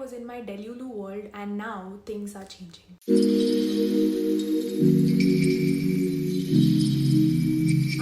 was in my Delulu world, and now things are changing.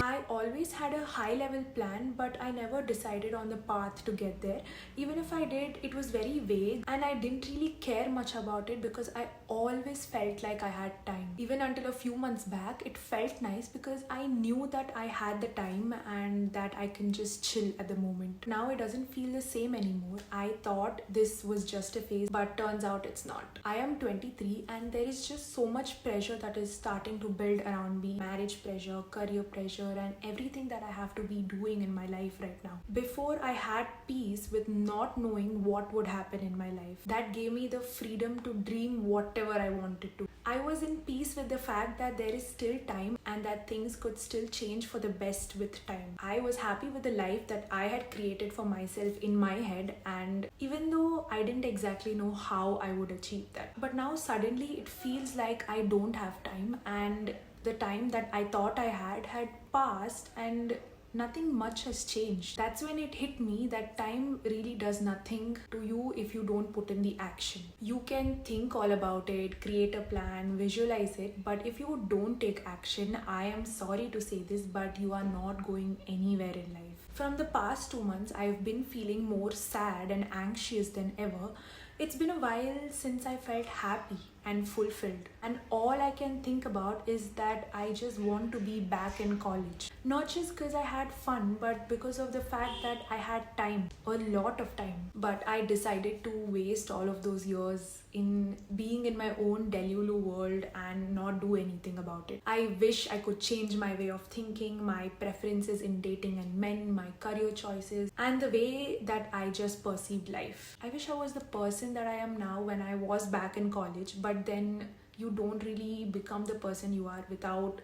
I always had a high level plan, but I never decided on the path to get there. Even if I did, it was very vague and I didn't really care much about it because I always felt like I had time. Even until a few months back, it felt nice because I knew that I had the time and that I can just chill at the moment. Now it doesn't feel the same anymore. I thought this was just a phase, but turns out it's not. I am 23 and there is just so much pressure that is starting to build around me. Marriage pressure, career pressure, and everything that I have to be doing in my life right now. Before, I had peace with not knowing what would happen in my life. That gave me the freedom to dream whatever I wanted to. I was in peace with the fact that there is still time and that things could still change for the best with time. I was happy with the life that I had created for myself in my head, and even though I didn't exactly know how I would achieve that. But now suddenly it feels like I don't have time, and the time that I thought I had passed and nothing much has changed. That's when it hit me that time really does nothing to you if you don't put in the action. You can think all about it, create a plan, visualize it, but if you don't take action, I am sorry to say this, but you are not going anywhere in life. From the past 2 months, I've been feeling more sad and anxious than ever. It's been a while since I felt happy and fulfilled, and all I can think about is that I just want to be back in college. Not just because I had fun, but because of the fact that I had time, a lot of time. But I decided to waste all of those years in being in my own Delulu world and not do anything about it. I wish I could change my way of thinking, my preferences in dating and men, my career choices, and the way that I just perceived life. I wish I was the person that I am now when I was back in college, but then you don't really become the person you are without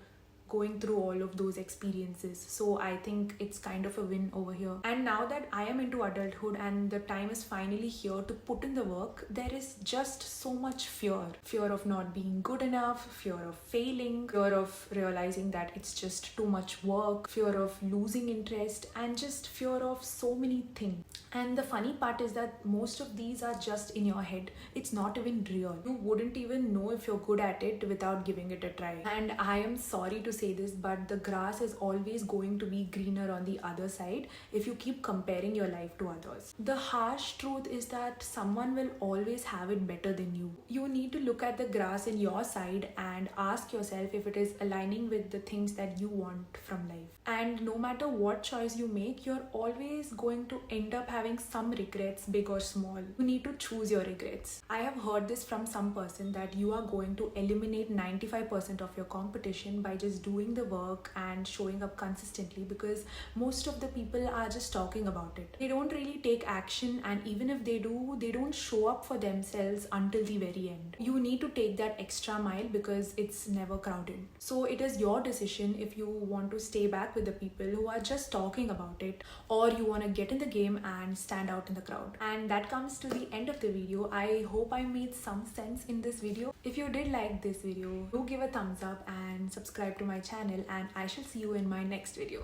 going through all of those experiences. So I think it's kind of a win over here. And now that I am into adulthood and the time is finally here to put in the work, there is just so much fear. Fear of not being good enough, fear of failing, fear of realizing that it's just too much work, fear of losing interest, and just fear of so many things. And the funny part is that most of these are just in your head. It's not even real. You wouldn't even know if you're good at it without giving it a try. And I am sorry to say this, but the grass is always going to be greener on the other side if you keep comparing your life to others. The harsh truth is that someone will always have it better than you. You need to look at the grass in your side and ask yourself if it is aligning with the things that you want from life. And no matter what choice you make, you're always going to end up having some regrets, big or small. You need to choose your regrets. I have heard this from some person that you are going to eliminate 95% of your competition by just doing the work and showing up consistently, because most of the people are just talking about it. They don't really take action, and even if they do, they don't show up for themselves until the very end. You need to take that extra mile because it's never crowded. So it is your decision if you want to stay back with the people who are just talking about it, or you want to get in the game and stand out in the crowd. And that comes to the end of the video. I hope I made some sense in this video. If you did like this video, do give a thumbs up and subscribe to my channel, and I shall see you in my next video.